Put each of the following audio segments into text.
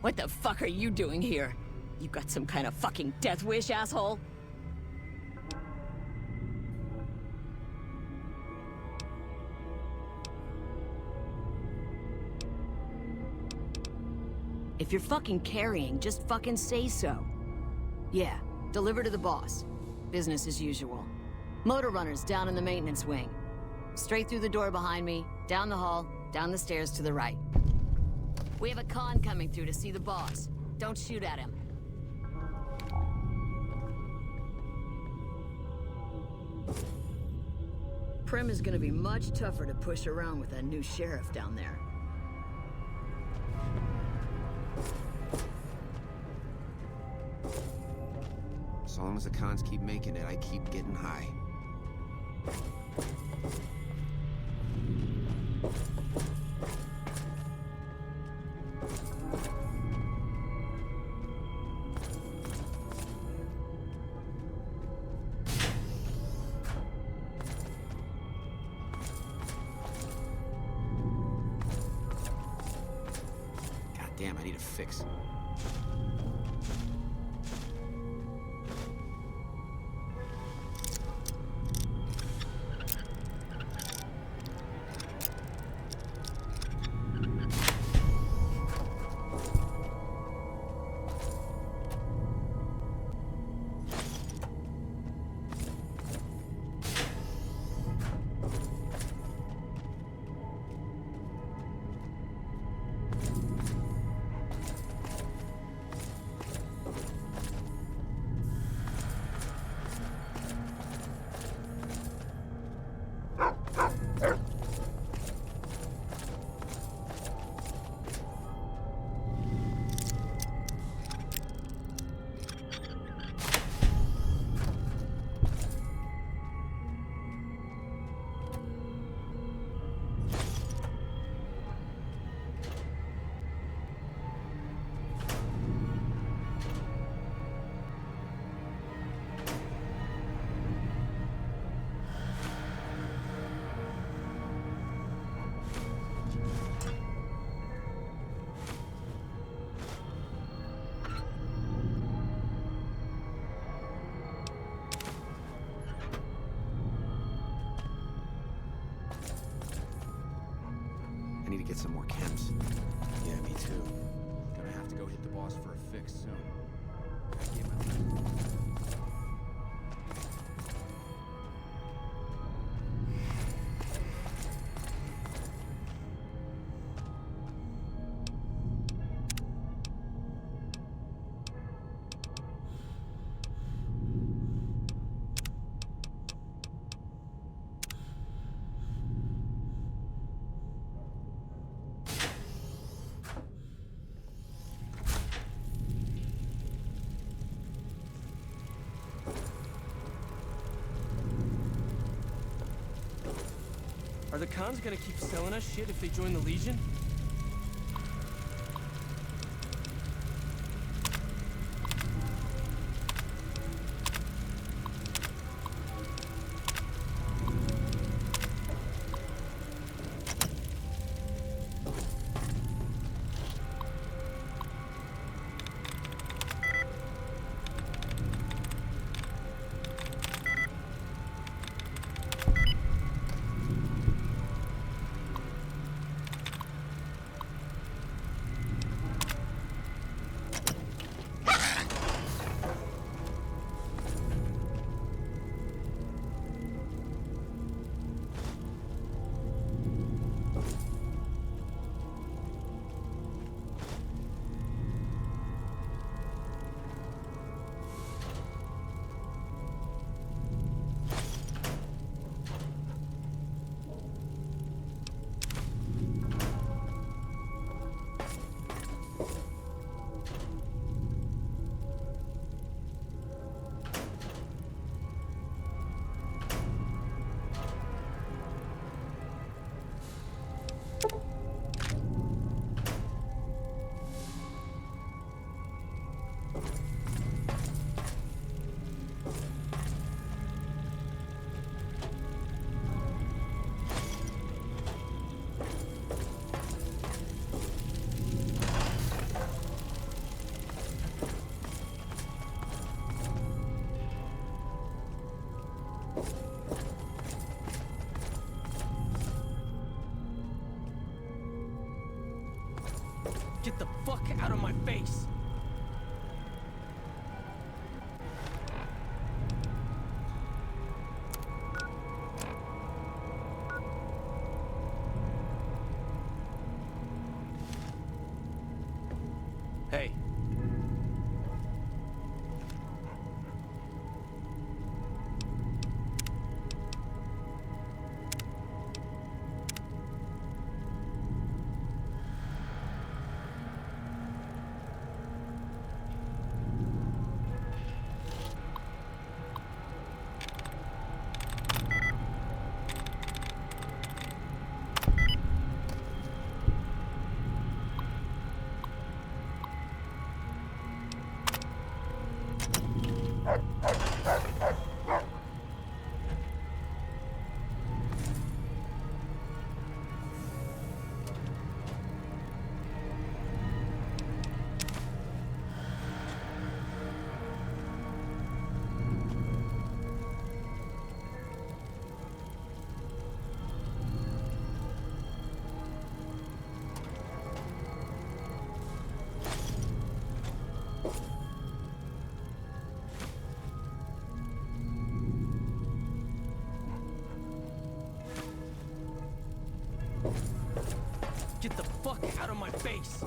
What the fuck are you doing here? You got some kind of fucking death wish, asshole? If you're fucking carrying, just fucking say so. Yeah, deliver to the boss. Business as usual. Motor runners down in the maintenance wing. Straight through the door behind me, down the hall, down the stairs to the right. We have a con coming through to see the boss. Don't shoot at him. Prim is gonna be much tougher to push around with that new sheriff down there. As long as the cons keep making it, I keep getting high. God damn, I need a fix. I need to get some more chems. Yeah, me too. Gonna have to go hit the boss for a fix soon. Gotta get my... Are the cons gonna keep selling us shit if they join the Legion? Get the fuck out of my face! Hey. Get the fuck out of my face!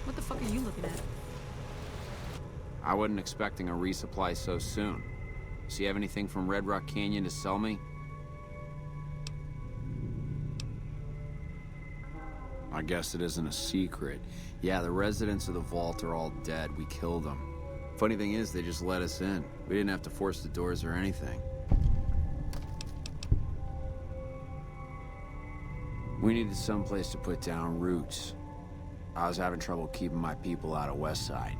What the fuck are you looking at? I wasn't expecting a resupply so soon. So you have anything from Red Rock Canyon to sell me? I guess it isn't a secret. Yeah, the residents of the vault are all dead. We killed them. Funny thing is, they just let us in. We didn't have to force the doors or anything. We needed someplace to put down roots. I was having trouble keeping my people out of Westside.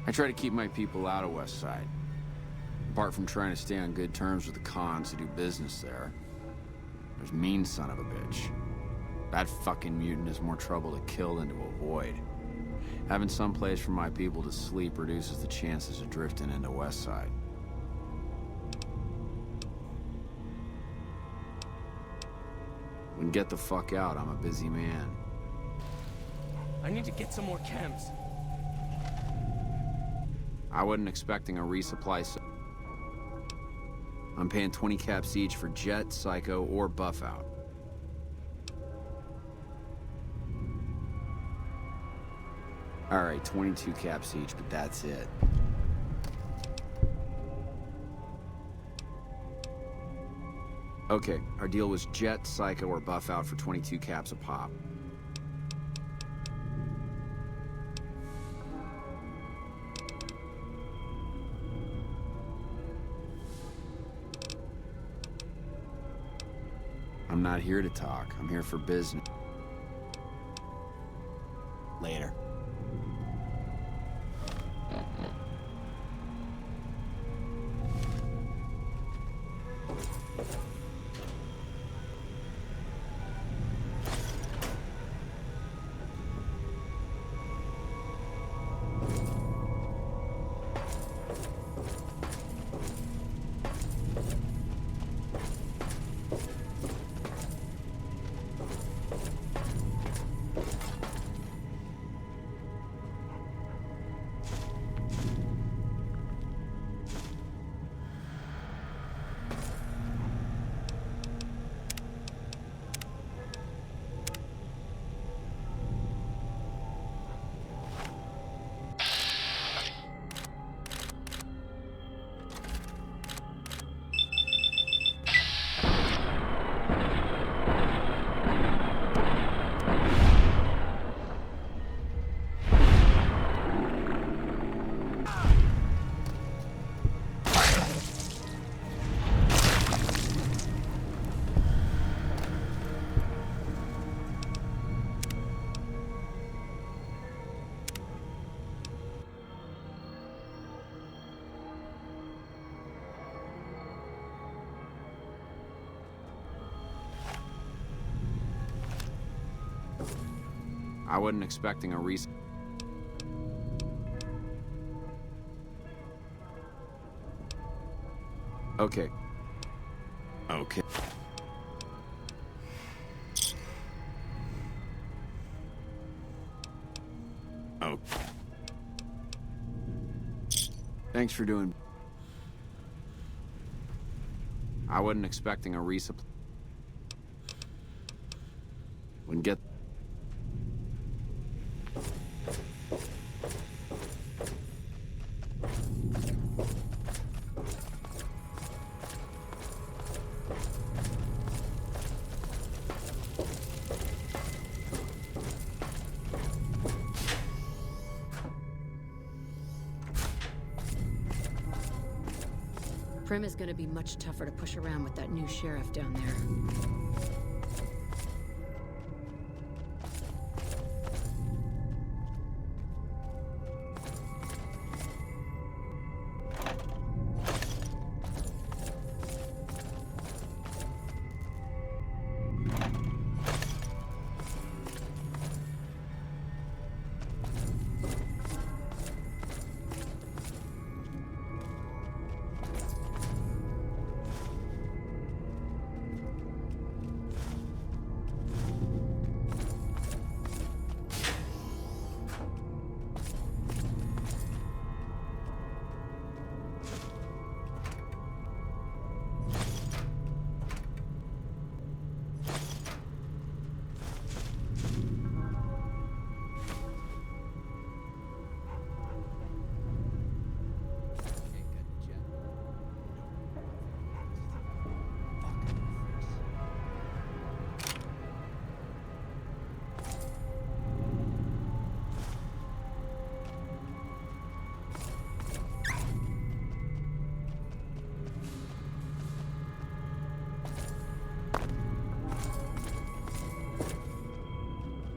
I try to keep my people out of Westside. Apart from trying to stay on good terms with the cons who do business there. There's mean son of a bitch. That fucking mutant is more trouble to kill than to avoid. Having some place for my people to sleep reduces the chances of drifting into Westside. When get the fuck out, I'm a busy man. I need to get some more chems. I wasn't expecting a resupply, so I'm paying 20 caps each for Jet, Psycho, or Buff Out. Alright, 22 caps each, but that's it. Okay, our deal was Jet, Psycho, or Buff Out for 22 caps a pop. I'm not here to talk. I'm here for business. Later. I wasn't expecting a Okay. Okay. Oh. Thanks for doing... I wasn't expecting a resupply. Wouldn't get... Prim is gonna be much tougher to push around with that new sheriff down there.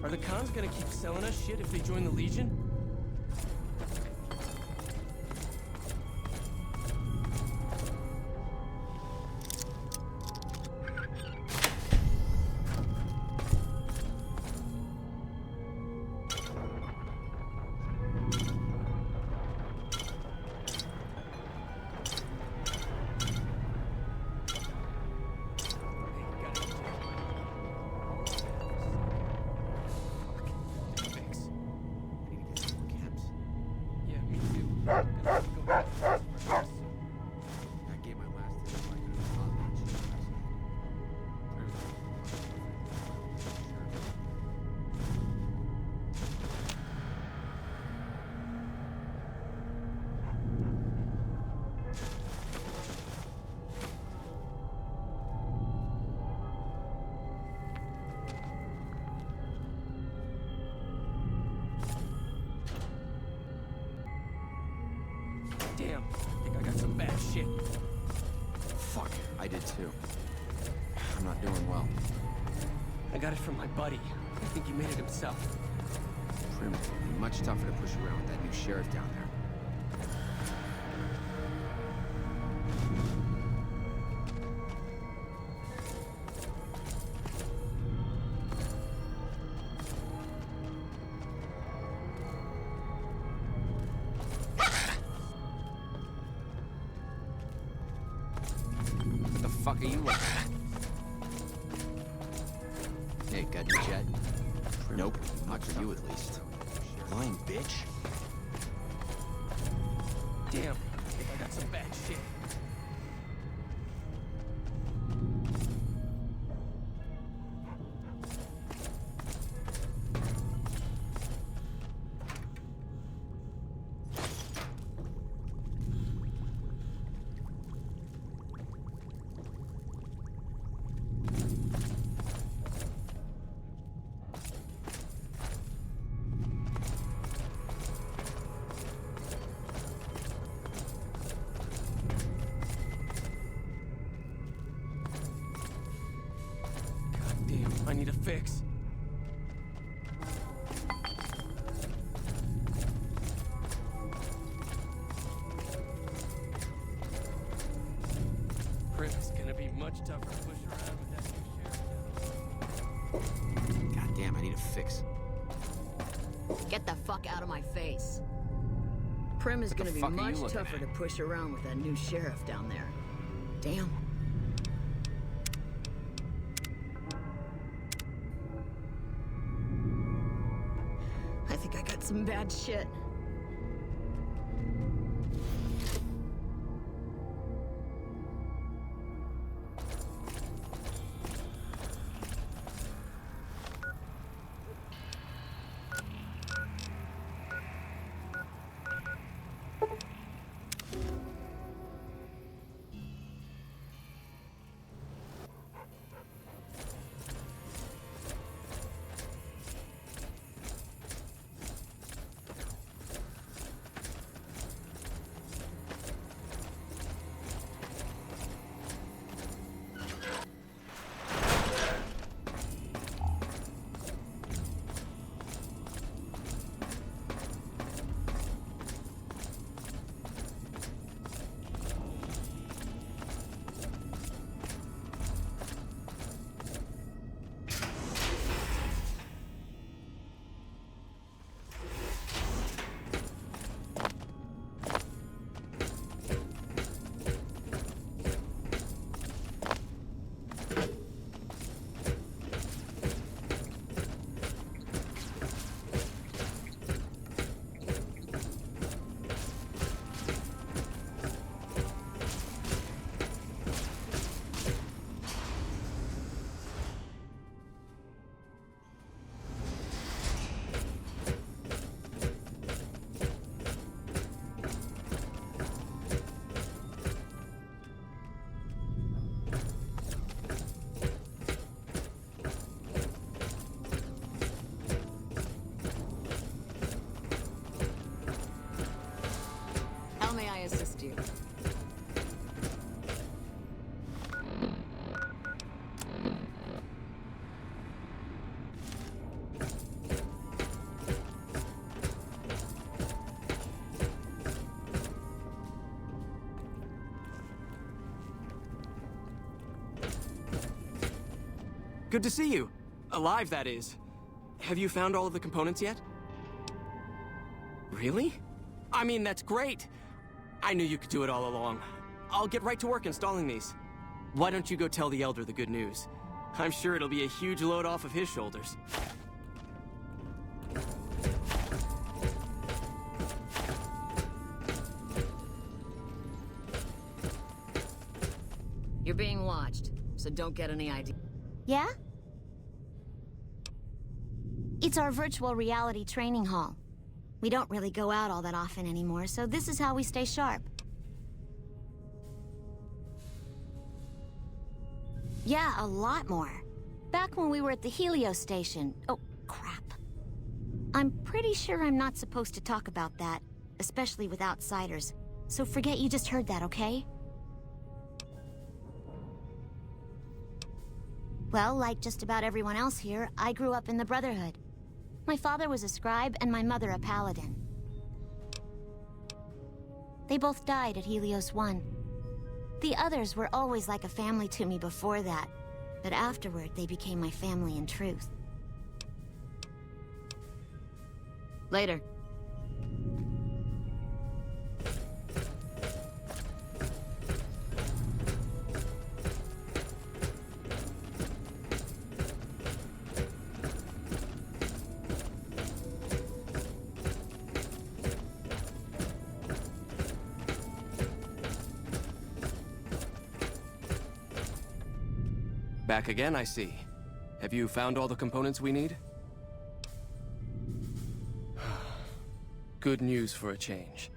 Are the cons gonna keep selling us shit if they join the Legion? Damn, I think I got some bad shit. Fuck, I did too. I'm not doing well. I got it from my buddy. I think he made it himself. Prim, it'll be much tougher to push around with that new sheriff down there. What the fuck are you looking at? Hey, got your jet? Nope, not for you at least. Lying bitch. Damn, I think I got some bad shit. I need a fix. Prim's gonna be much tougher to push around with that new sheriff. God damn, I need a fix. Get the fuck out of my face. Prim is What the gonna be fuck are you much looking tougher at? to push around with that new sheriff down there. Damn. I think I got some bad shit. How may I assist you? Good to see you. Alive, that is. Have you found all of the components yet? Really? I mean, that's great. I knew you could do it all along. I'll get right to work installing these. Why don't you go tell the Elder the good news? I'm sure it'll be a huge load off of his shoulders. You're being watched, so don't get any idea. Yeah? It's our virtual reality training hall. We don't really go out all that often anymore, so this is how we stay sharp. Yeah, a lot more. Back when we were at the Helios station. Oh, crap. I'm pretty sure I'm not supposed to talk about that, especially with outsiders. So forget you just heard that, okay? Well, like just about everyone else here, I grew up in the Brotherhood. My father was a scribe and my mother a paladin. They both died at Helios 1. The others were always like a family to me before that, but afterward they became my family in truth. Later. Back again, I see. Have you found all the components we need? Good news for a change.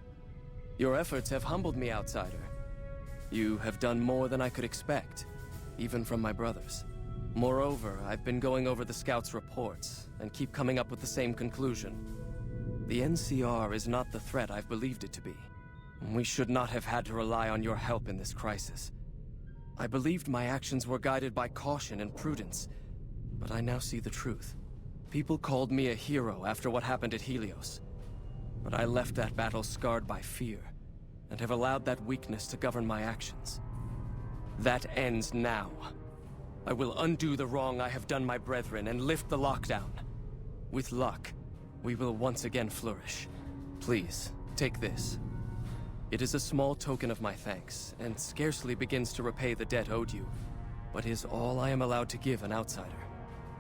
Your efforts have humbled me, outsider. You have done more than I could expect, even from my brothers. Moreover, I've been going over the scouts' reports, and keep coming up with the same conclusion. The NCR is not the threat I've believed it to be. We should not have had to rely on your help in this crisis. I believed my actions were guided by caution and prudence, but I now see the truth. People called me a hero after what happened at Helios, but I left that battle scarred by fear, and have allowed that weakness to govern my actions. That ends now. I will undo the wrong I have done my brethren and lift the lockdown. With luck, we will once again flourish. Please, take this. It is a small token of my thanks, and scarcely begins to repay the debt owed you, but is all I am allowed to give an outsider.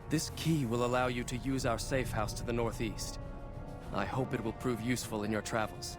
This key will allow you to use our safe house to the northeast. I hope it will prove useful in your travels.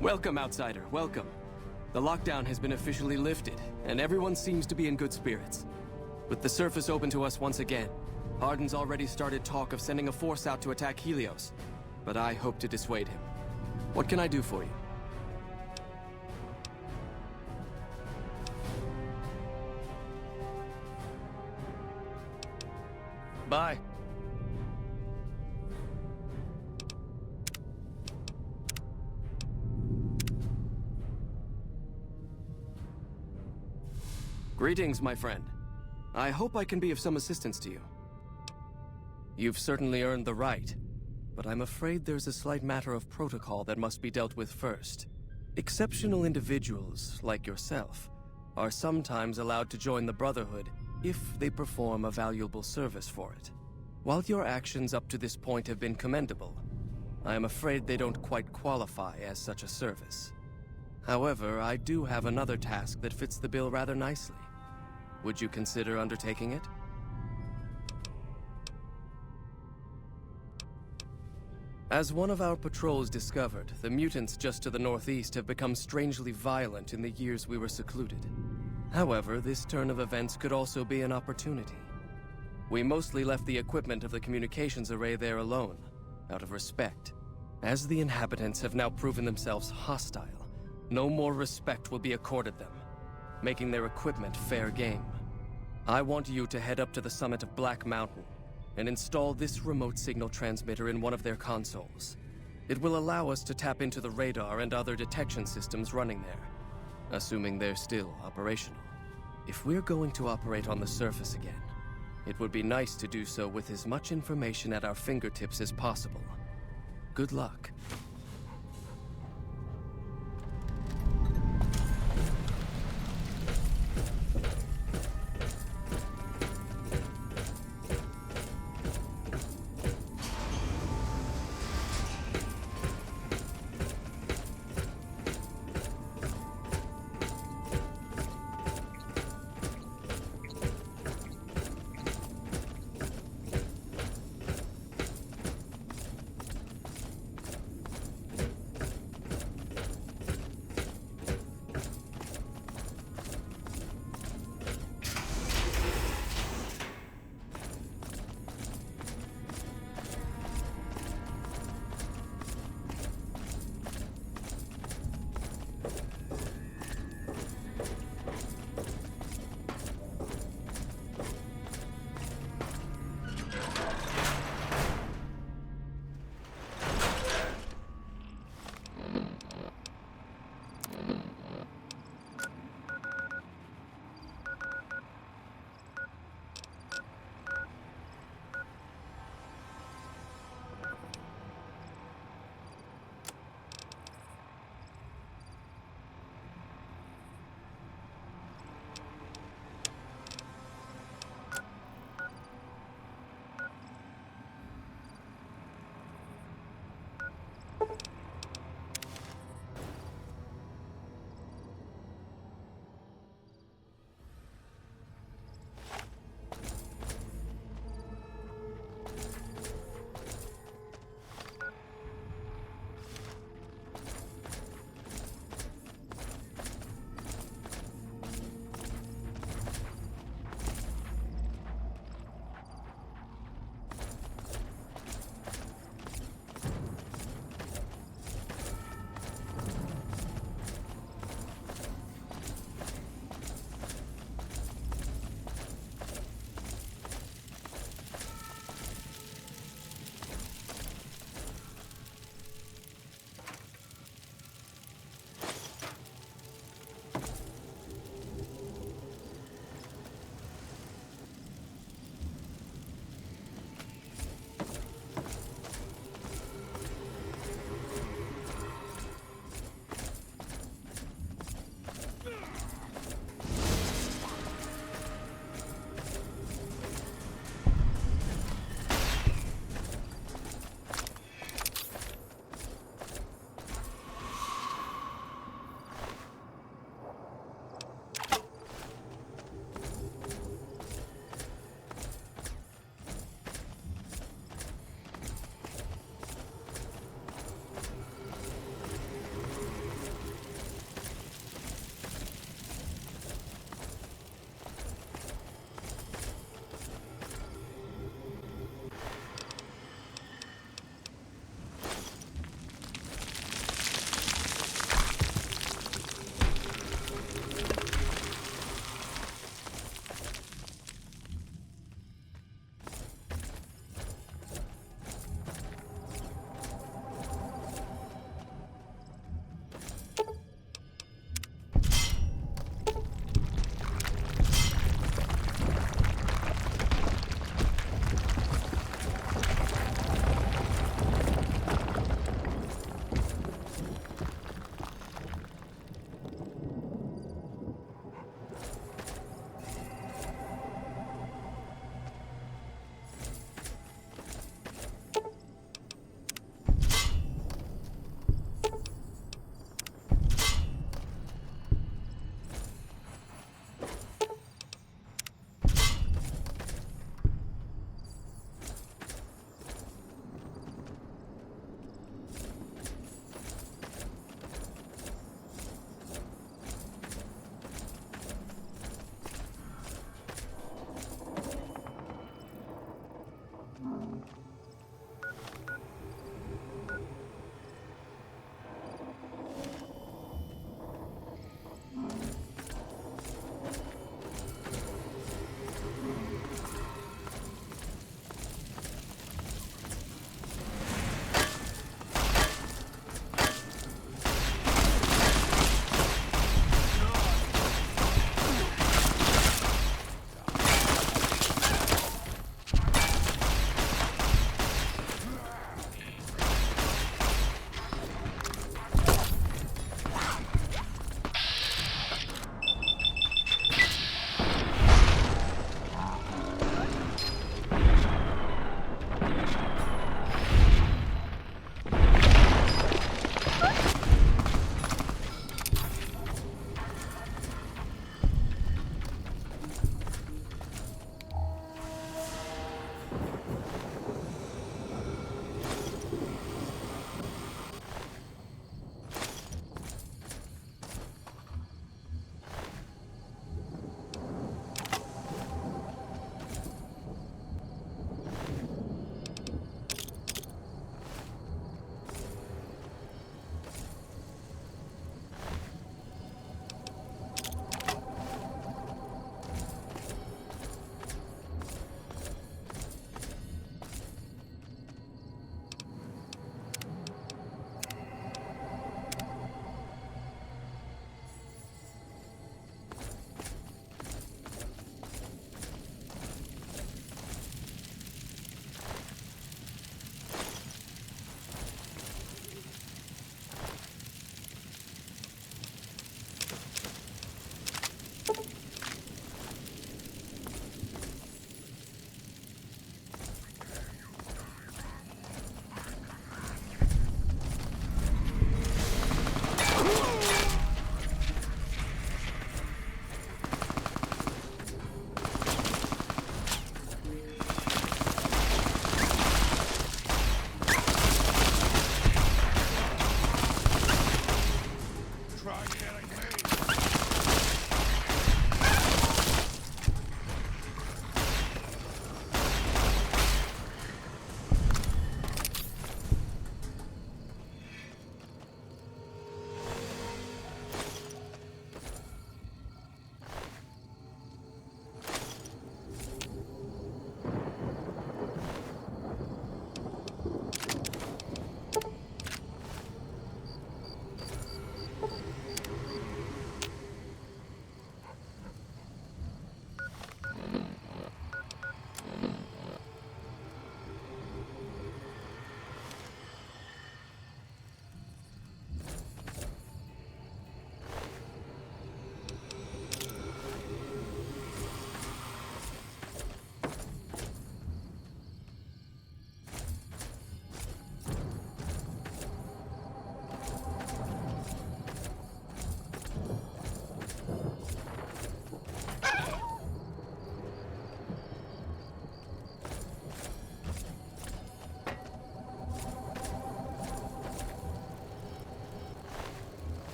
Welcome, outsider, welcome. The lockdown has been officially lifted, and everyone seems to be in good spirits. With the surface open to us once again, Arden's already started talk of sending a force out to attack Helios, but I hope to dissuade him. What can I do for you? Bye. Greetings, my friend. I hope I can be of some assistance to you. You've certainly earned the right, but I'm afraid there's a slight matter of protocol that must be dealt with first. Exceptional individuals, like yourself, are sometimes allowed to join the Brotherhood if they perform a valuable service for it. While your actions up to this point have been commendable, I am afraid they don't quite qualify as such a service. However, I do have another task that fits the bill rather nicely. Would you consider undertaking it? As one of our patrols discovered, the mutants just to the northeast have become strangely violent in the years we were secluded. However, this turn of events could also be an opportunity. We mostly left the equipment of the communications array there alone, out of respect. As the inhabitants have now proven themselves hostile, no more respect will be accorded them, making their equipment fair game. I want you to head up to the summit of Black Mountain and install this remote signal transmitter in one of their consoles. It will allow us to tap into the radar and other detection systems running there, assuming they're still operational. If we're going to operate on the surface again, it would be nice to do so with as much information at our fingertips as possible. Good luck.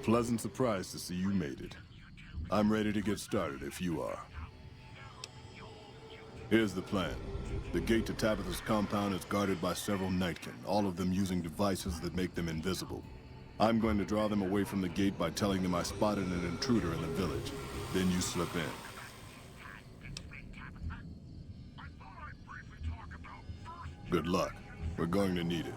pleasant surprise to see you made it. I'm ready to get started if you are. Here's the plan. The gate to Tabitha's compound is guarded by several Nightkin, all of them using devices that make them invisible. I'm going to draw them away from the gate by telling them I spotted an intruder in the village. Then you slip in. Good luck. We're going to need it.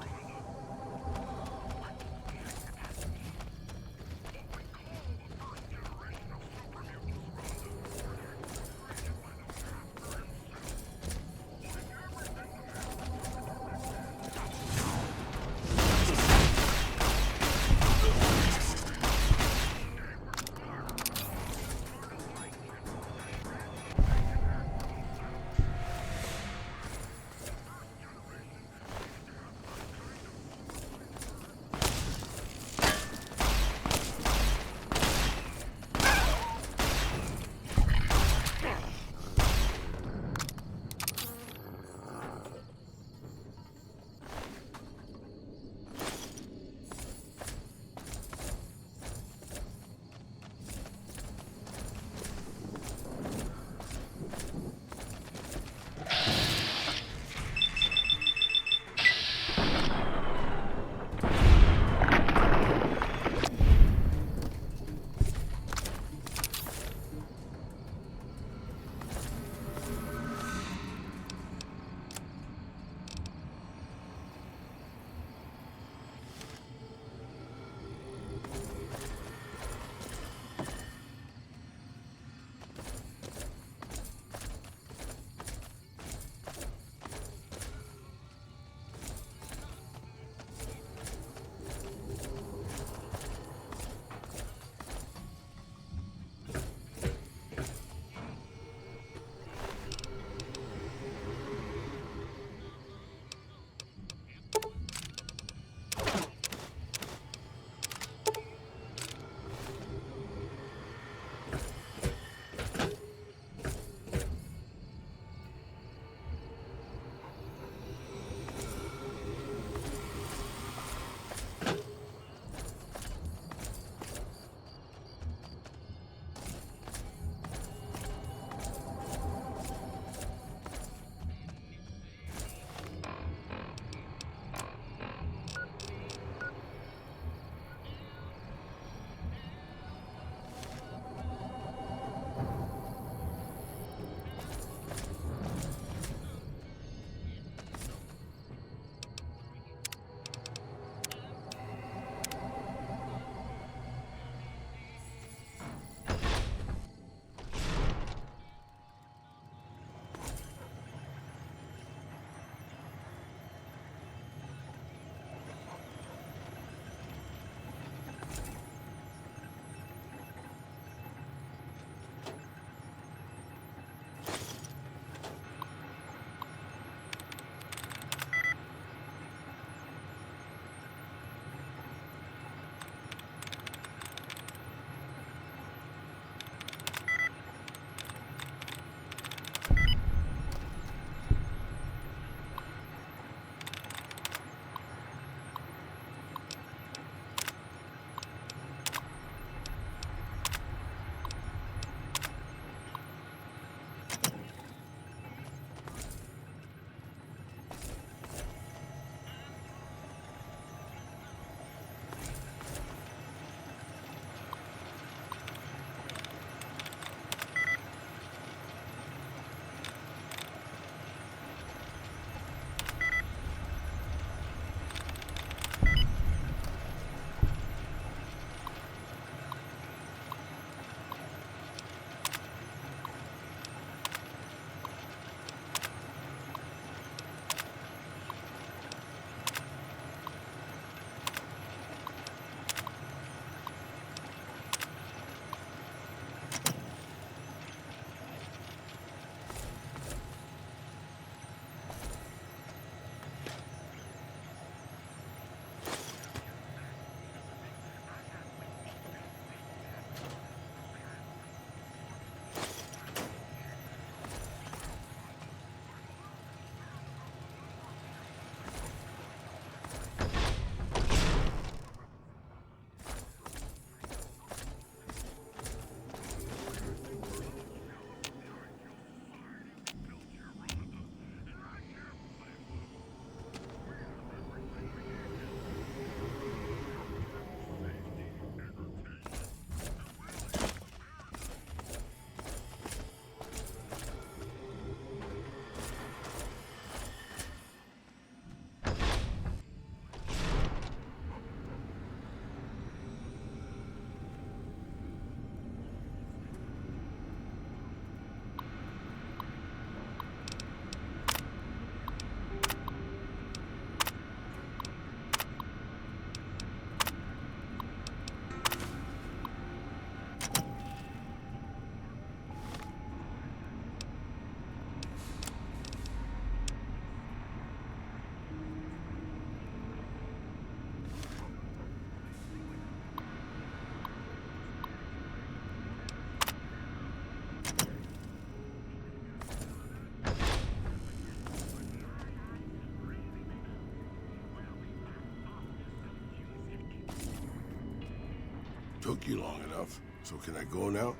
Took you long enough, so can I go now?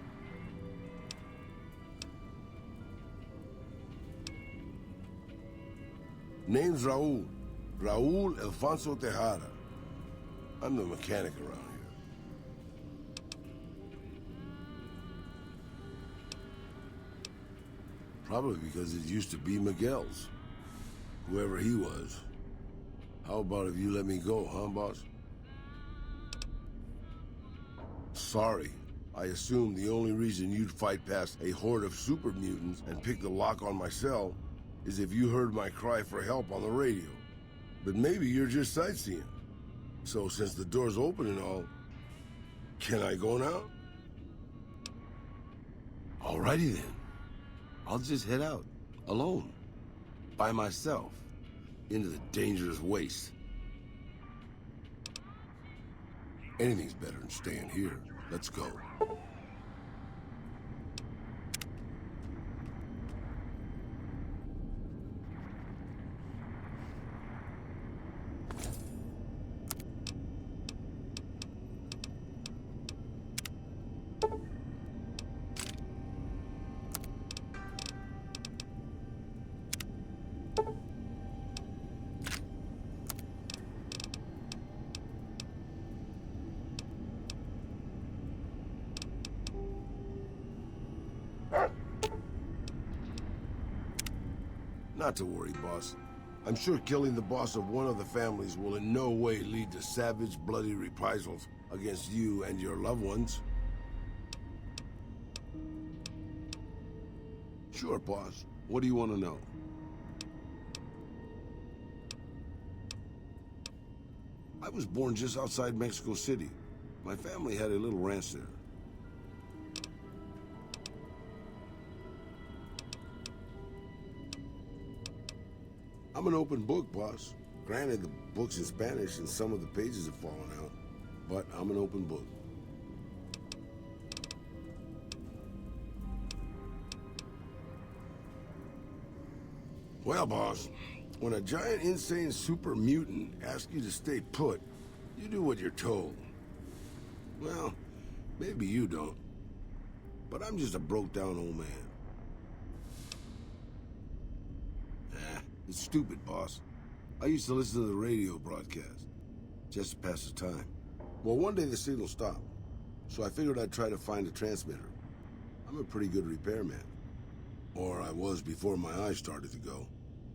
Name's Raul. Raul Alfonso Tejada. I'm the mechanic around here. Probably because it used to be Miguel's. Whoever he was. How about if you let me go, huh, boss? Sorry. I assumed the only reason you'd fight past a horde of super mutants and pick the lock on my cell is if you heard my cry for help on the radio. But maybe you're just sightseeing. So since the door's open and all, can I go now? Alrighty then. I'll just head out, alone, by myself, into the dangerous waste. Anything's better than staying here. Let's go. Not to worry, boss. I'm sure killing the boss of one of the families will in no way lead to savage, bloody reprisals against you and your loved ones. Sure, boss. What do you want to know? I was born just outside Mexico City. My family had a little ranch there. I'm an open book, boss. Granted, the book's in Spanish and some of the pages have fallen out, but I'm an open book. Well, boss, when a giant, insane super mutant asks you to stay put, you do what you're told. Well, maybe you don't, but I'm just a broke-down old man. It's stupid, boss. I used to listen to the radio broadcast, just to pass the time. Well, one day the signal stopped, so I figured I'd try to find a transmitter. I'm a pretty good repairman. Or I was before my eyes started to go.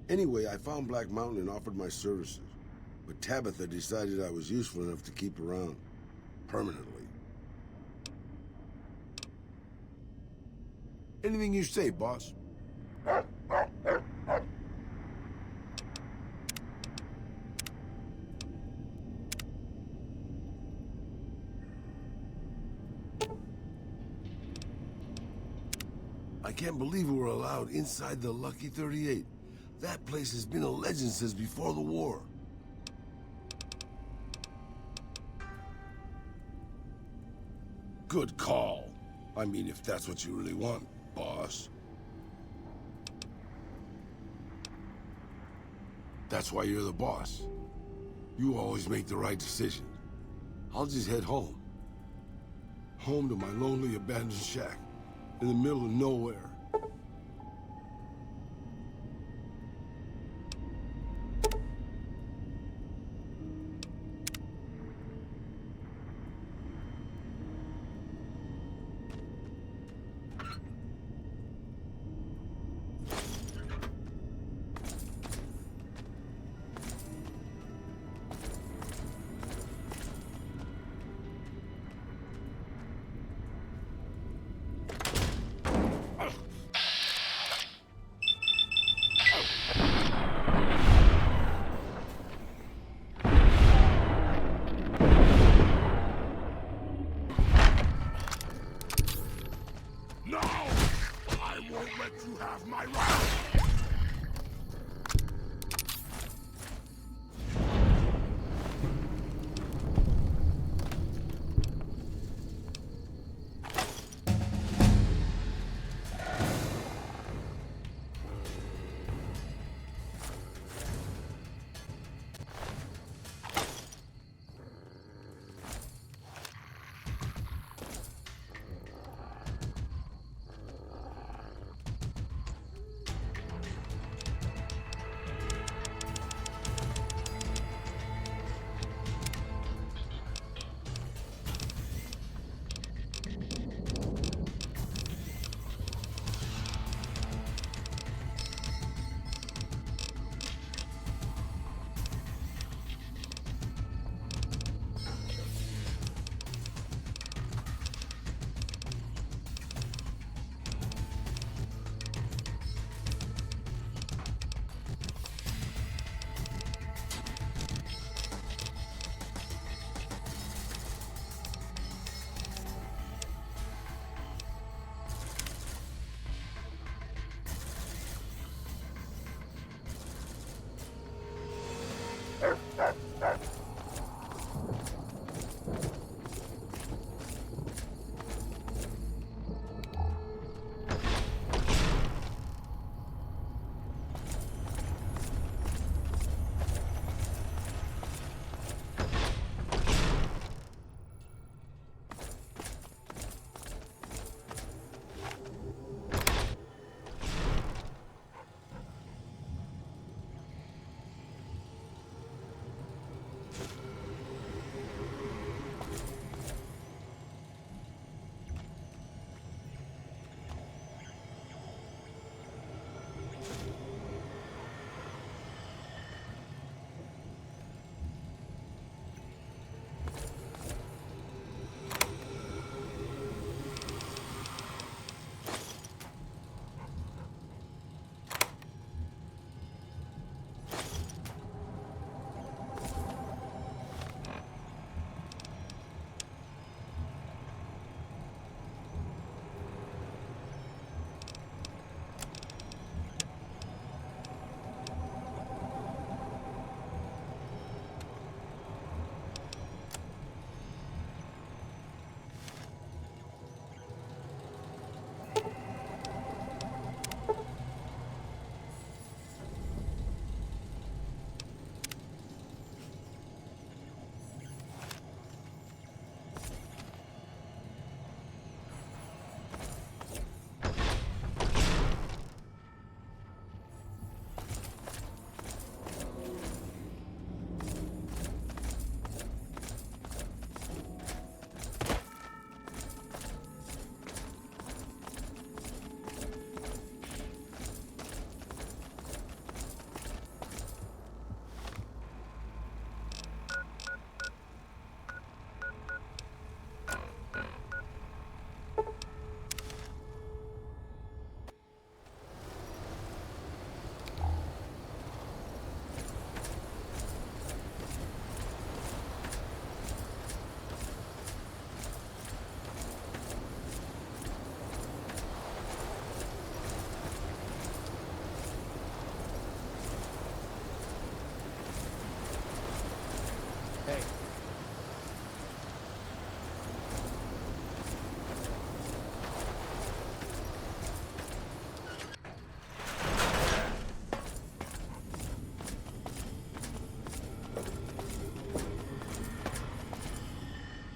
Anyway, I found Black Mountain and offered my services. But Tabitha decided I was useful enough to keep around. Permanently. Anything you say, boss. I can't believe we were allowed inside the Lucky 38. That place has been a legend since before the war. Good call. I mean, if that's what you really want, boss. That's why you're the boss. You always make the right decision. I'll just head home. Home to my lonely abandoned shack. In the middle of nowhere. You have my right!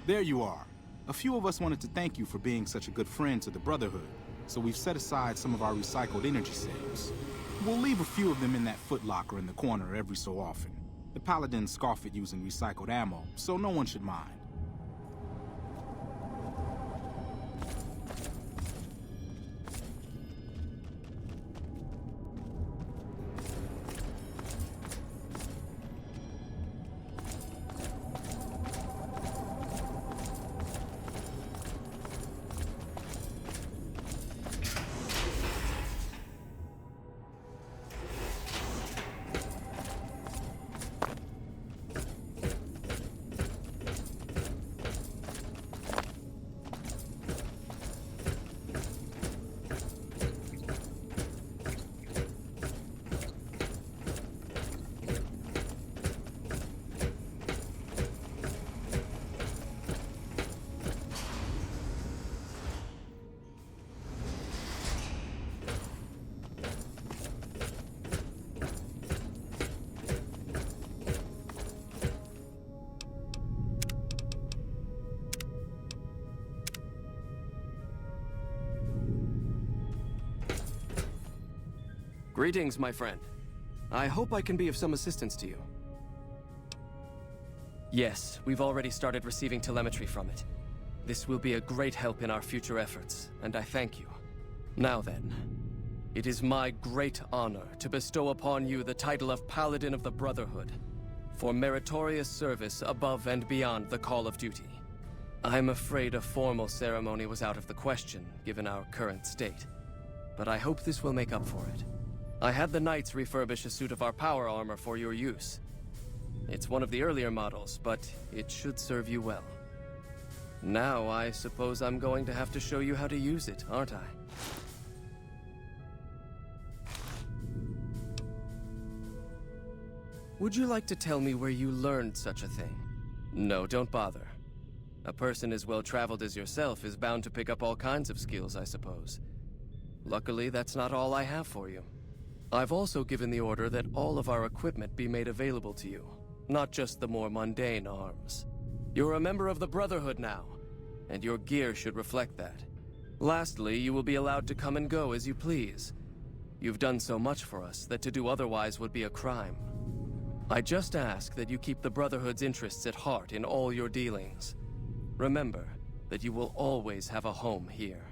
There you are. A few of us wanted to thank you for being such a good friend to the Brotherhood, so we've set aside some of our recycled energy saves. We'll leave a few of them in that footlocker in the corner every so often. The Paladins scoff at using recycled ammo, so no one should mind. Greetings, my friend. I hope I can be of some assistance to you. Yes, we've already started receiving telemetry from it. This will be a great help in our future efforts, and I thank you. Now then, it is my great honor to bestow upon you the title of Paladin of the Brotherhood, for meritorious service above and beyond the call of duty. I'm afraid a formal ceremony was out of the question, given our current state, but I hope this will make up for it. I had the Knights refurbish a suit of our power armor for your use. It's one of the earlier models, but it should serve you well. Now, I suppose I'm going to have to show you how to use it, aren't I? Would you like to tell me where you learned such a thing? No, don't bother. A person as well-traveled as yourself is bound to pick up all kinds of skills, I suppose. Luckily, that's not all I have for you. I've also given the order that all of our equipment be made available to you, not just the more mundane arms. You're a member of the Brotherhood now, and your gear should reflect that. Lastly, you will be allowed to come and go as you please. You've done so much for us that to do otherwise would be a crime. I just ask that you keep the Brotherhood's interests at heart in all your dealings. Remember that you will always have a home here.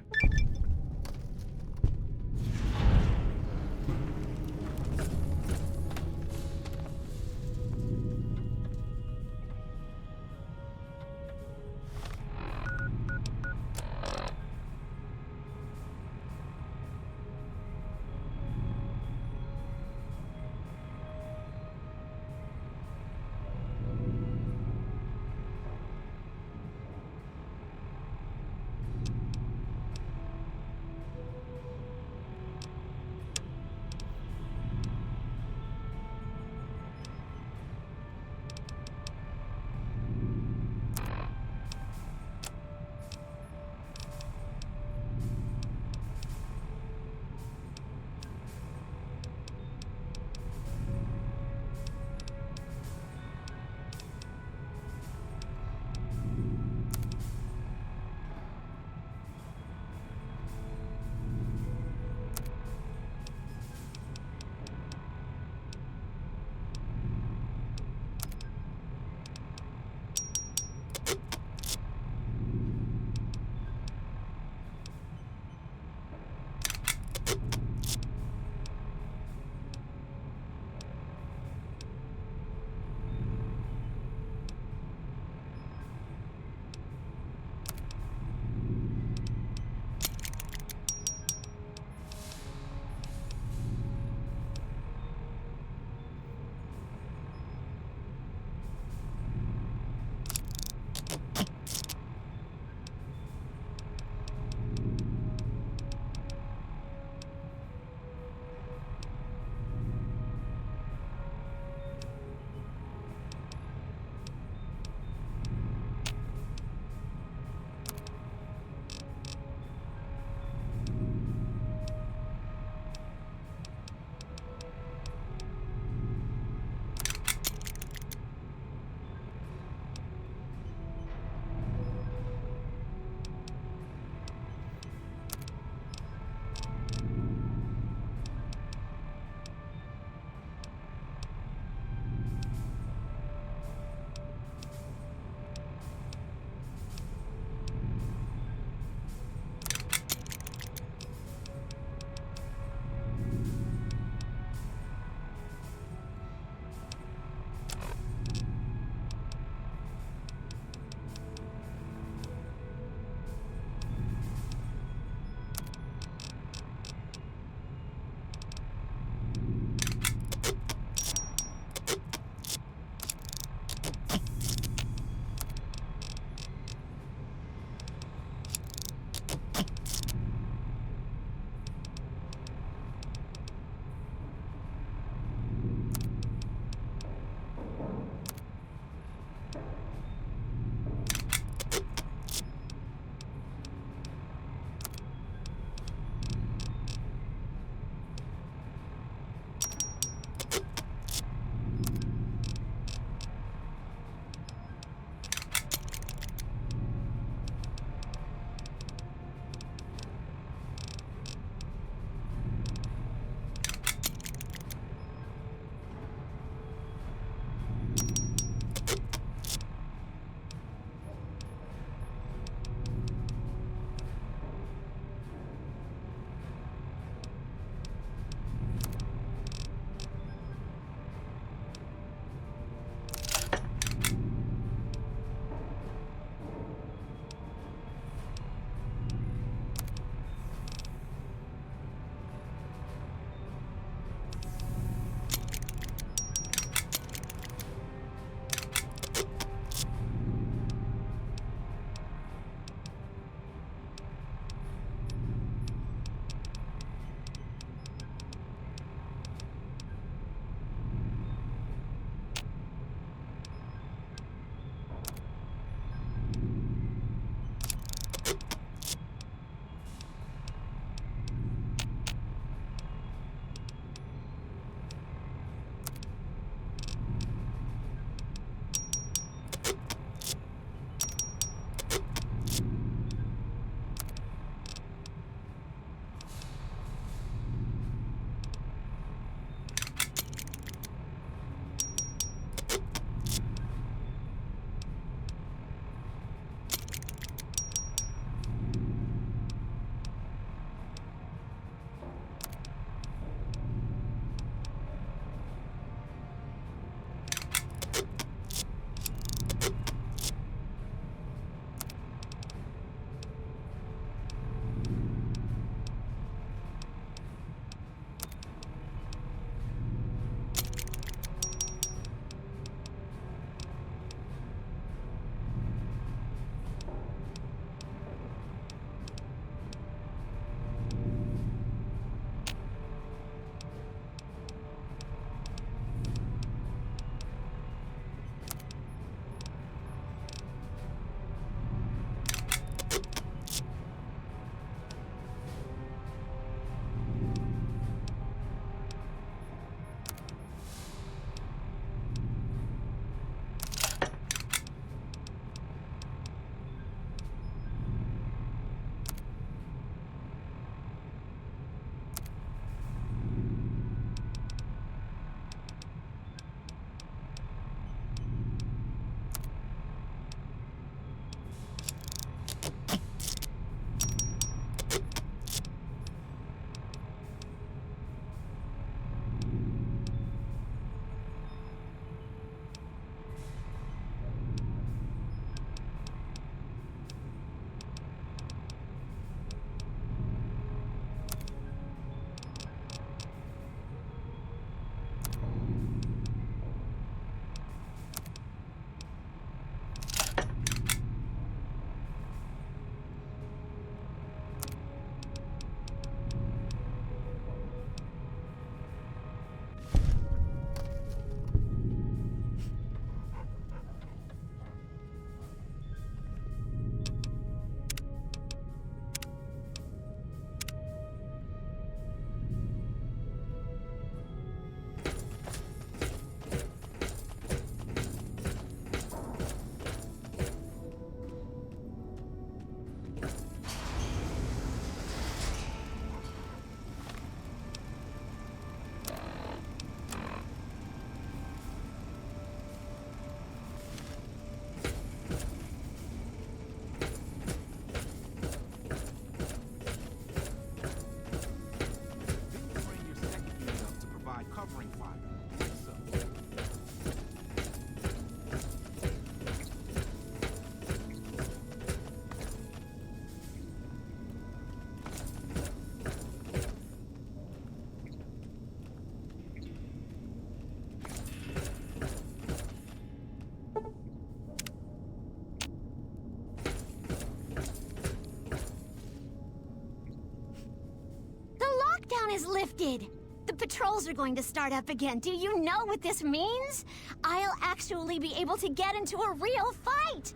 lockdown is lifted. The patrols are going to start up again. Do you know what this means? I'll actually be able to get into a real fight.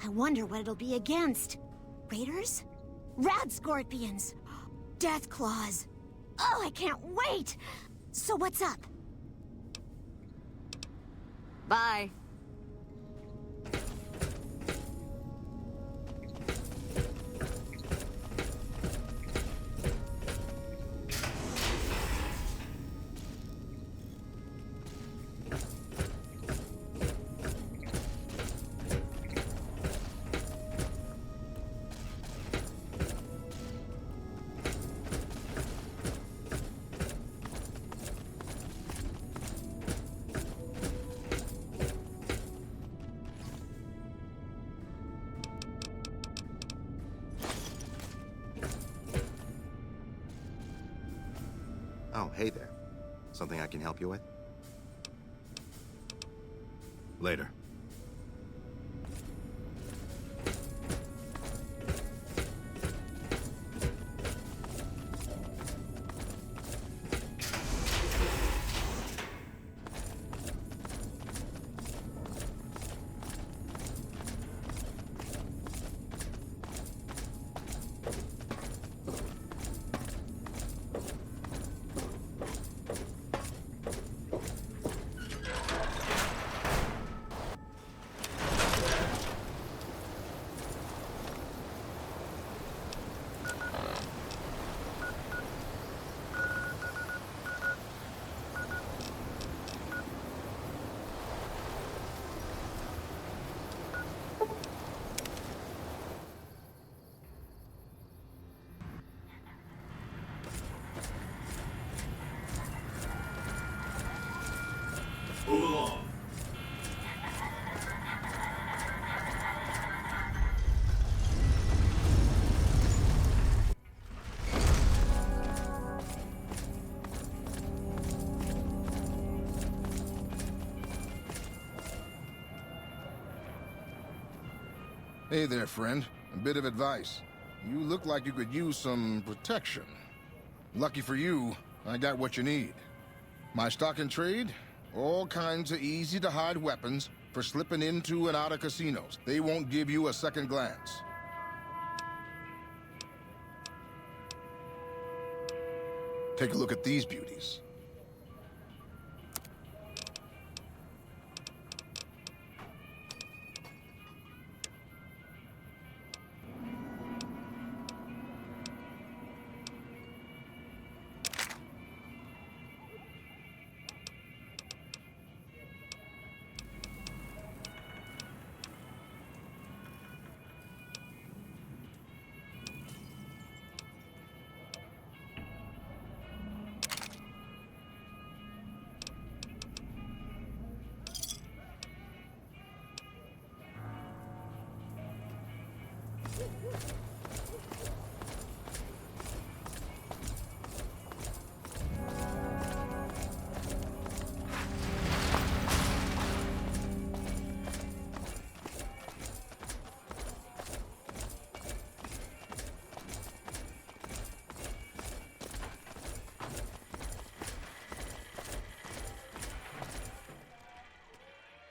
I wonder what it'll be against. Raiders? Rad scorpions? Death claws? Oh, I can't wait! So what's up? Bye. Oh, hey there. Something I can help you with? Later. Move along. Hey there, friend. A bit of advice. You look like you could use some protection. Lucky for you, I got what you need. My stock and trade? All kinds of easy-to-hide weapons for slipping into and out of casinos. They won't give you a second glance. Take a look at these beauties.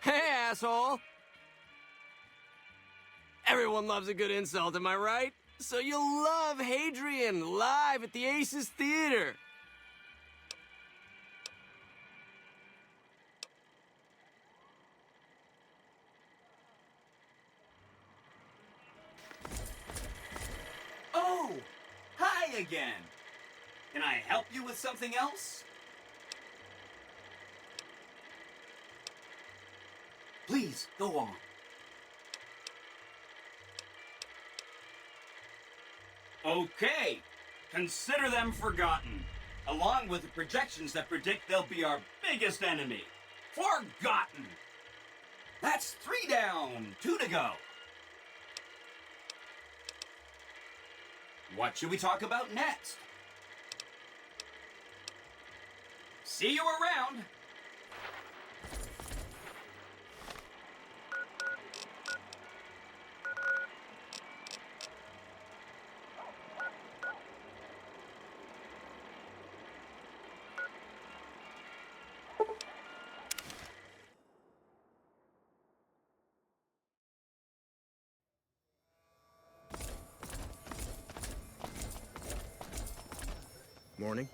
Hey, asshole! Everyone loves a good insult, am I right? So you'll love Hadrian live at the Aces Theater. Oh! Hi again! Can I help you with something else? Please, go on. Okay. Consider them forgotten, along with the projections that predict they'll be our biggest enemy. Forgotten! That's 3 down, 2 to go. What should we talk about next? See you around! Morning.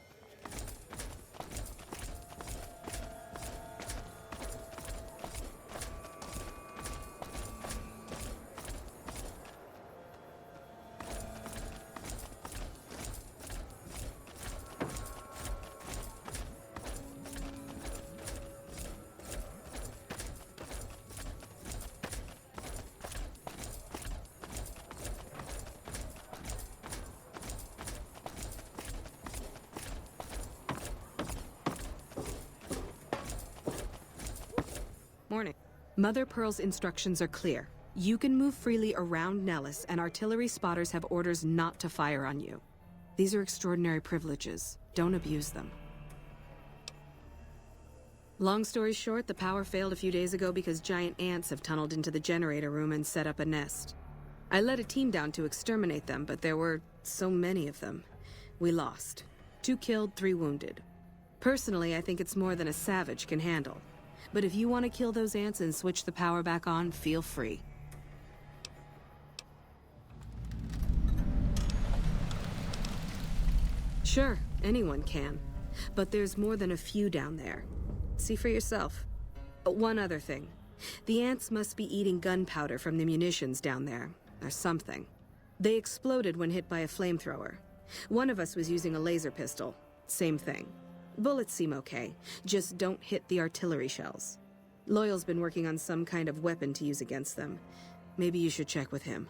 Morning. Mother Pearl's instructions are clear. You can move freely around Nellis, and artillery spotters have orders not to fire on you. These are extraordinary privileges. Don't abuse them. Long story short, the power failed a few days ago because giant ants have tunneled into the generator room and set up a nest. I led a team down to exterminate them, but there were so many of them. We lost. 2 killed, 3 wounded. Personally, I think it's more than a savage can handle. But if you want to kill those ants and switch the power back on, feel free. Sure, anyone can. But there's more than a few down there. See for yourself. One other thing. The ants must be eating gunpowder from the munitions down there, or something. They exploded when hit by a flamethrower. One of us was using a laser pistol. Same thing. Bullets seem okay. Just don't hit the artillery shells. Loyal's been working on some kind of weapon to use against them. Maybe you should check with him.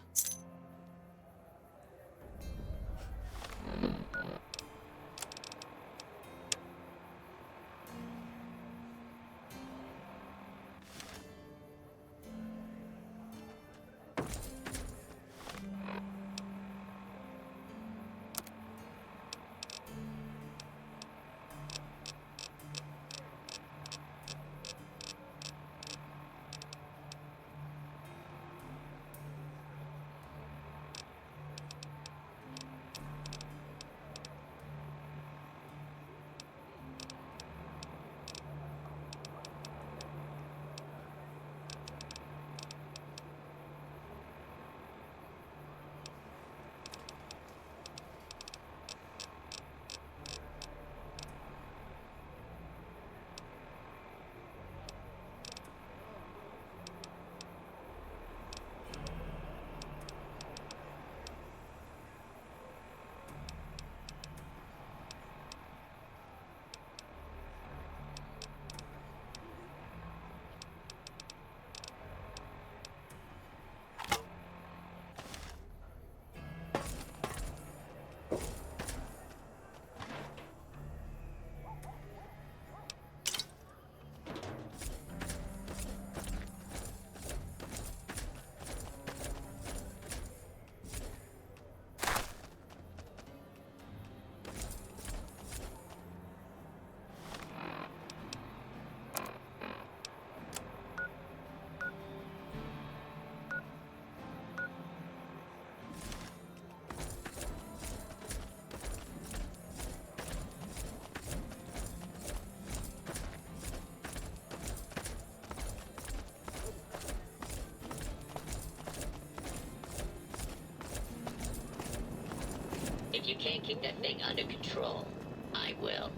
If you can't keep that thing under control, I will.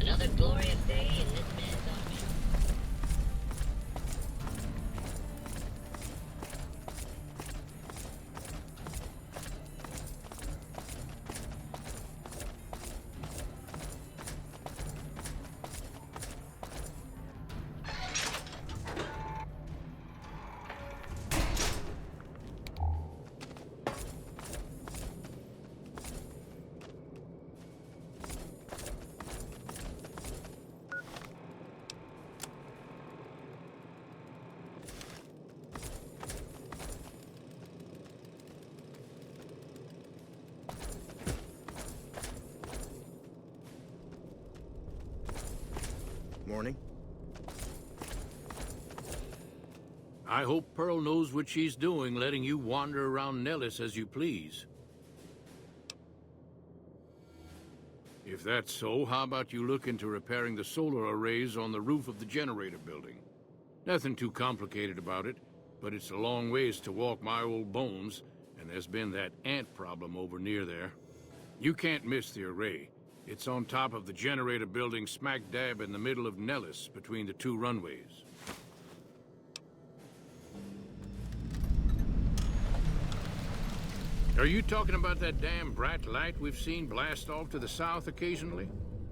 Another glorious day in this man's army. Morning. I hope Pearl knows what she's doing, letting you wander around Nellis as you please. If that's so, how about you look into repairing the solar arrays on the roof of the generator building? Nothing too complicated about it, but it's a long ways to walk my old bones, and there's been that ant problem over near there. You can't miss the array. It's on top of the generator building smack dab in the middle of Nellis, between the two runways. Are you talking about that damn bright light we've seen blast off to the south occasionally?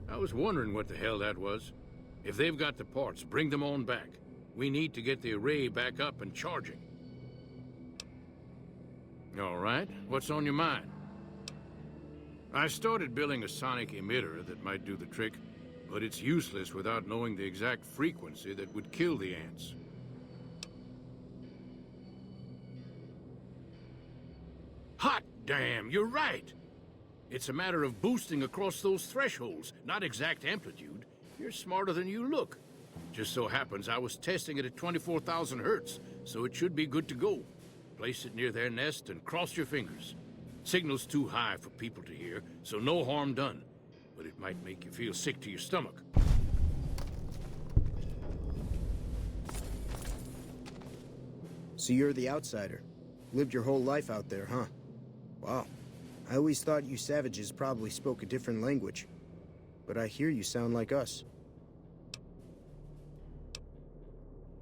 I was wondering what the hell that was. If they've got the parts, bring them on back. We need to get the array back up and charging. All right, what's on your mind? I started building a sonic emitter that might do the trick, but it's useless without knowing the exact frequency that would kill the ants. Hot damn, you're right! It's a matter of boosting across those thresholds, not exact amplitude. You're smarter than you look. Just so happens I was testing it at 24,000 hertz, so it should be good to go. Place it near their nest and cross your fingers. Signal's too high for people to hear, so no harm done. But it might make you feel sick to your stomach. So you're the outsider. Lived your whole life out there, huh? Wow. I always thought you savages probably spoke a different language. But I hear you sound like us.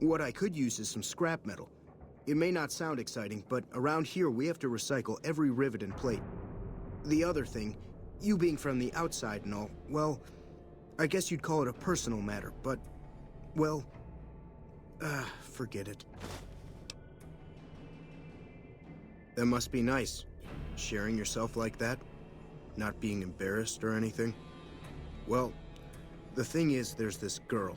What I could use is some scrap metal. It may not sound exciting, but around here we have to recycle every rivet and plate. The other thing, you being from the outside and all, well, I guess you'd call it a personal matter, but, well, forget it. That must be nice, sharing yourself like that, not being embarrassed or anything. Well, the thing is, there's this girl.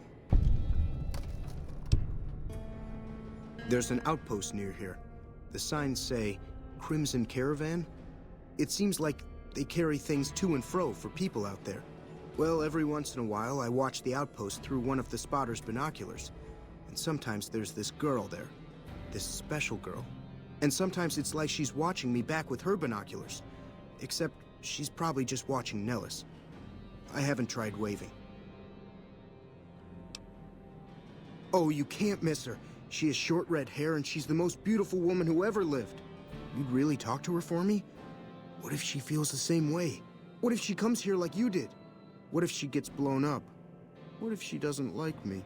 There's an outpost near here. The signs say, Crimson Caravan? It seems like they carry things to and fro for people out there. Well, every once in a while, I watch the outpost through one of the spotter's binoculars. And sometimes there's this girl there. This special girl. And sometimes it's like she's watching me back with her binoculars. Except she's probably just watching Nellis. I haven't tried waving. Oh, you can't miss her. She has short red hair and she's the most beautiful woman who ever lived. You'd really talk to her for me? What if she feels the same way? What if she comes here like you did? What if she gets blown up? What if she doesn't like me?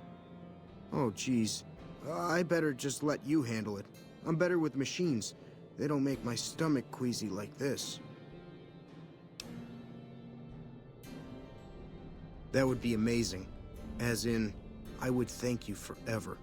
Oh, geez. I better just let you handle it. I'm better with machines. They don't make my stomach queasy like this. That would be amazing. As in, I would thank you forever.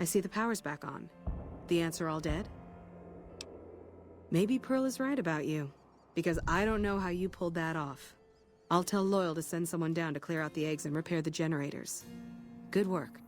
I see the power's back on. The ants are all dead? Maybe Pearl is right about you, because I don't know how you pulled that off. I'll tell Loyal to send someone down to clear out the eggs and repair the generators. Good work.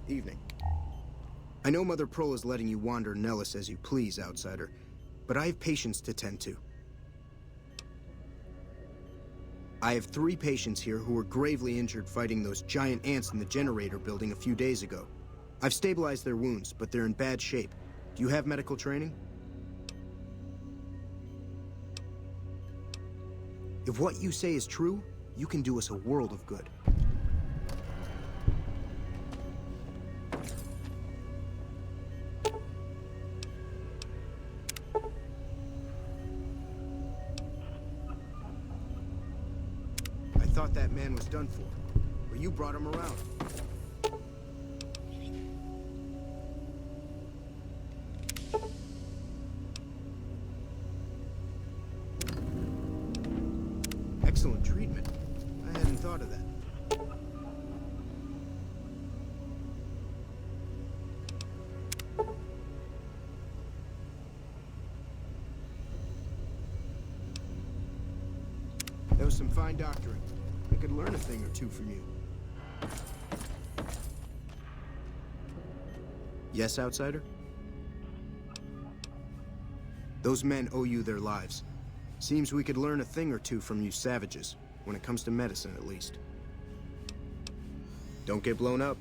Evening. I know Mother Pearl is letting you wander Nellis as you please, outsider, but I have patients to tend to. I have 3 patients here who were gravely injured fighting those giant ants in the generator building a few days ago. I've stabilized their wounds, but they're in bad shape. Do you have medical training? If what you say is true, you can do us a world of good. I thought that man was done for, but you brought him around. Excellent treatment. I hadn't thought of that. That was some fine doctoring. I could learn a thing or two from you. Yes, outsider? Those men owe you their lives. Seems we could learn a thing or two from you savages, when it comes to medicine at least. Don't get blown up.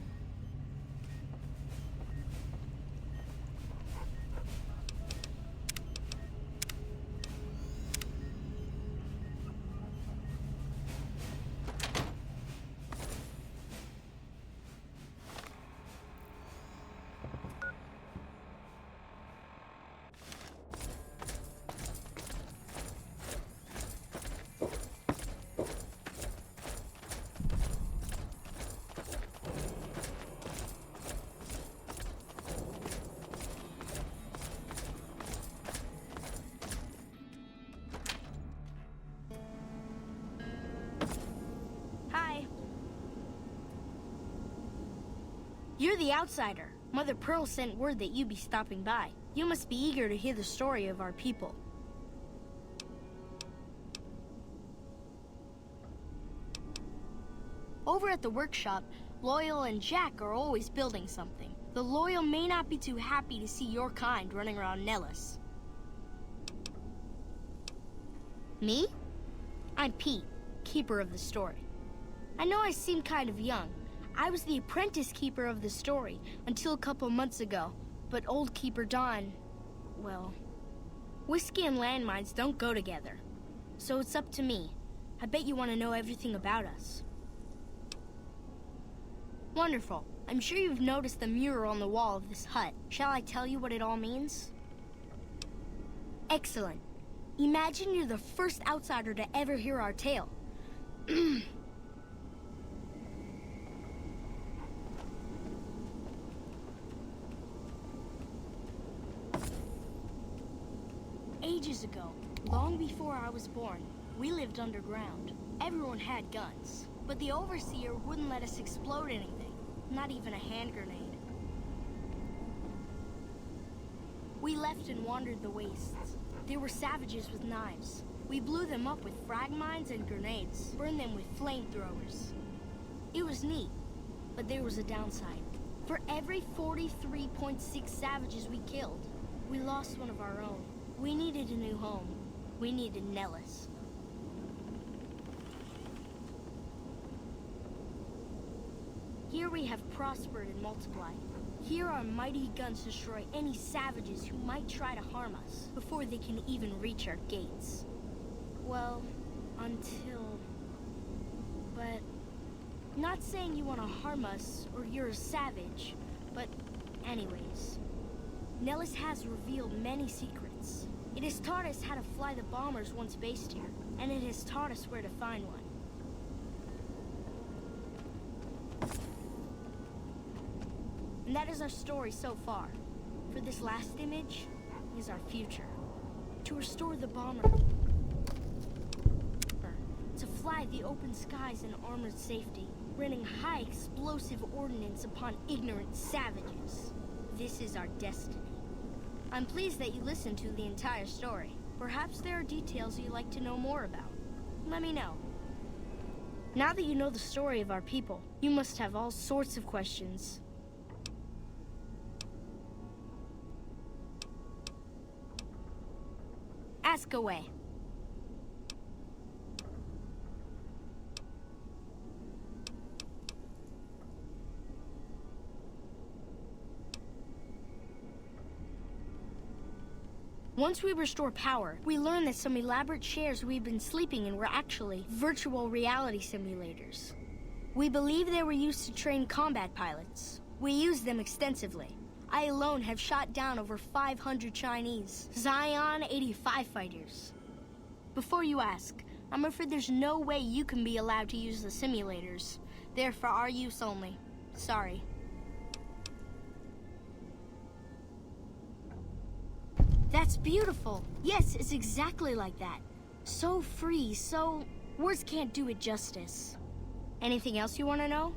You're the outsider. Mother Pearl sent word that you'd be stopping by. You must be eager to hear the story of our people. Over at the workshop, Loyal and Jack are always building something. The Loyal may not be too happy to see your kind running around Nellis. Me? I'm Pete, keeper of the story. I know I seem kind of young. I was the apprentice keeper of the story until a couple months ago, but old Keeper Don, well, whiskey and landmines don't go together. So it's up to me. I bet you want to know everything about us. Wonderful. I'm sure you've noticed the mural on the wall of this hut. Shall I tell you what it all means? Excellent. Imagine you're the first outsider to ever hear our tale. Ages ago, long before I was born, we lived underground. Everyone had guns, but the Overseer wouldn't let us explode anything, not even a hand grenade. We left and wandered the wastes. There were savages with knives. We blew them up with frag mines and grenades, burned them with flamethrowers. It was neat, but there was a downside. For every 43.6 savages we killed, we lost one of our own. We needed a new home. We needed Nellis. Here we have prospered and multiplied. Here our mighty guns destroy any savages who might try to harm us before they can even reach our gates. Well, until... But... Not saying you want to harm us or you're a savage, but anyways. Nellis has revealed many secrets. It has taught us how to fly the bombers once based here, and it has taught us where to find one. And that is our story so far. For this last image is our future. To restore the bomber. To fly the open skies in armored safety, raining high explosive ordnance upon ignorant savages. This is our destiny. I'm pleased that you listened to the entire story. Perhaps there are details you'd like to know more about. Let me know. Now that you know the story of our people, you must have all sorts of questions. Ask away. Once we restore power, we learn that some elaborate chairs we've been sleeping in were actually virtual reality simulators. We believe they were used to train combat pilots. We used them extensively. I alone have shot down over 500 Chinese Zion 85 fighters. Before you ask, I'm afraid there's no way you can be allowed to use the simulators. They're for our use only. Sorry. That's beautiful. Yes, it's exactly like that. So free, so... words can't do it justice. Anything else you want to know?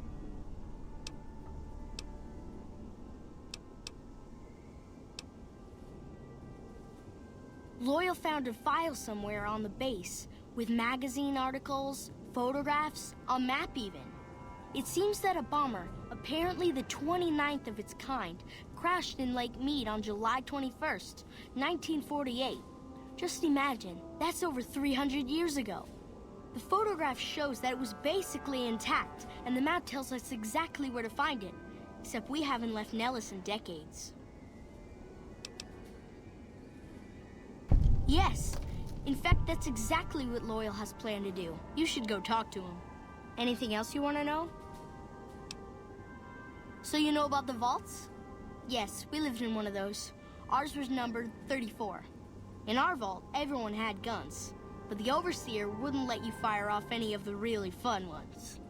Loyal found a file somewhere on the base, with magazine articles, photographs, a map even. It seems that a bomber, apparently the 29th of its kind, crashed in Lake Mead on July 21st, 1948. Just imagine, that's over 300 years ago. The photograph shows that it was basically intact, and the map tells us exactly where to find it, except we haven't left Nellis in decades. Yes, in fact, that's exactly what Loyal has planned to do. You should go talk to him. Anything else you want to know? So you know about the vaults? Yes, we lived in one of those. Ours was numbered 34. In our vault, everyone had guns, but the Overseer wouldn't let you fire off any of the really fun ones.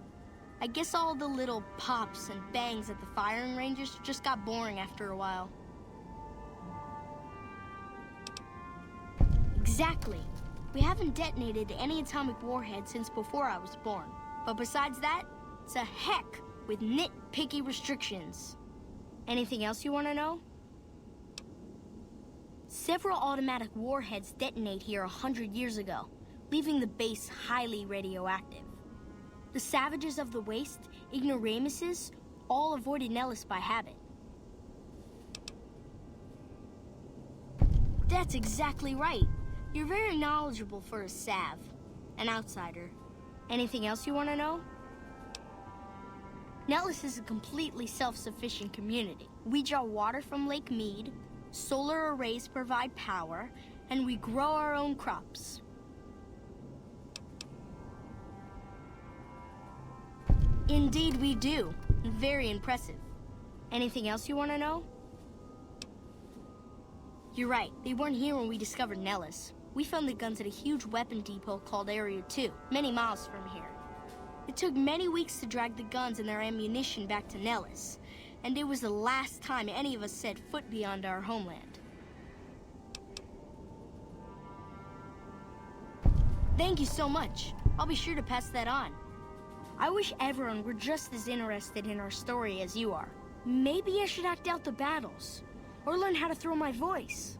I guess all the little pops and bangs at the firing ranges just got boring after a while. Exactly. We haven't detonated any atomic warheads since before I was born. But besides that, it's a heck with nitpicky restrictions. Anything else you want to know? Several automatic warheads detonate here 100 years ago, leaving the base highly radioactive. The savages of the Waste, ignoramuses, all avoided Nellis by habit. That's exactly right. You're very knowledgeable for a Sav, an outsider. Anything else you want to know? Nellis is a completely self-sufficient community. We draw water from Lake Mead, solar arrays provide power, and we grow our own crops. Indeed we do. and very impressive. Anything else you want to know? You're right, they weren't here when we discovered Nellis. We found the guns at a huge weapon depot called Area 2, many miles from here. It took many weeks to drag the guns and their ammunition back to Nellis, and it was the last time any of us set foot beyond our homeland. Thank you so much. I'll be sure to pass that on. I wish everyone were just as interested in our story as you are. Maybe I should act out the battles, or learn how to throw my voice.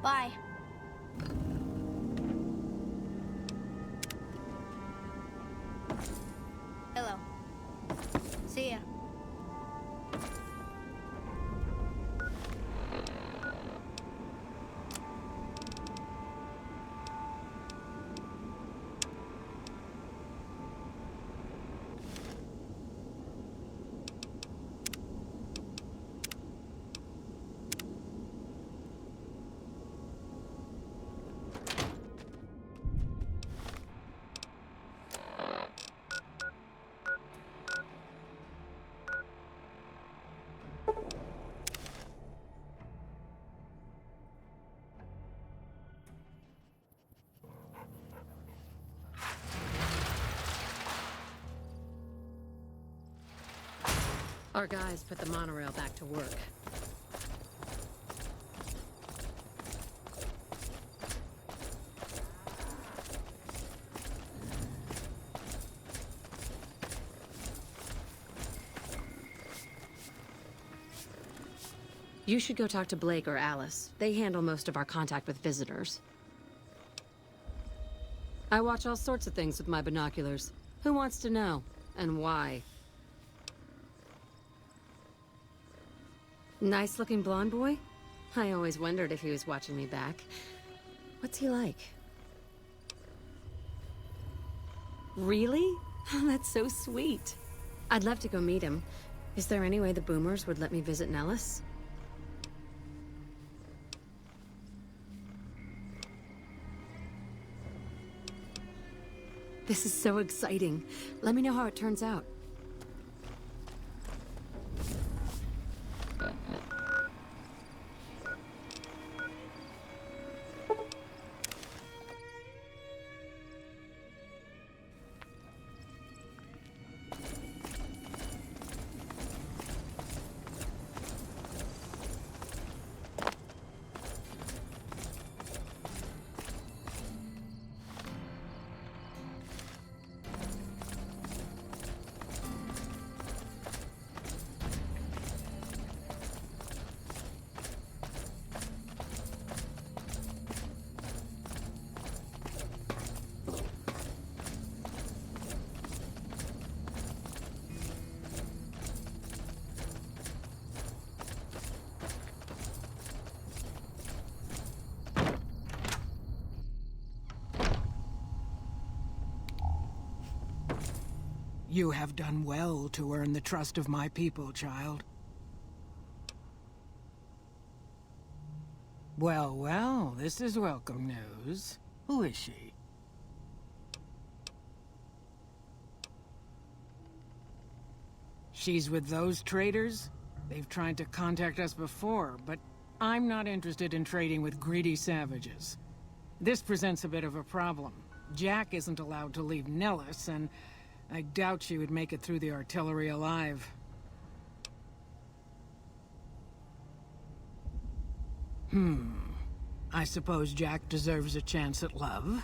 Bye. Hello. See ya. Our guys put the monorail back to work. You should go talk to Blake or Alice. They handle most of our contact with visitors. I watch all sorts of things with my binoculars. Who wants to know? And why? Nice-looking blonde boy? I always wondered if he was watching me back. What's he like? Really? That's so sweet. I'd love to go meet him. Is there any way the Boomers would let me visit Nellis? This is so exciting. Let me know how it turns out. You have done well to earn the trust of my people, child. Well, well, this is welcome news. Who is she? She's with those traders? They've tried to contact us before, but I'm not interested in trading with greedy savages. This presents a bit of a problem. Jack isn't allowed to leave Nellis, and I doubt she would make it through the artillery alive. I suppose Jack deserves a chance at love.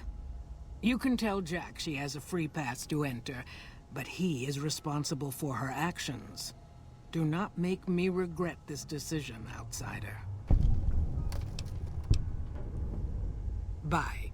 You can tell Jack she has a free pass to enter, but he is responsible for her actions. Do not make me regret this decision, outsider. Bye.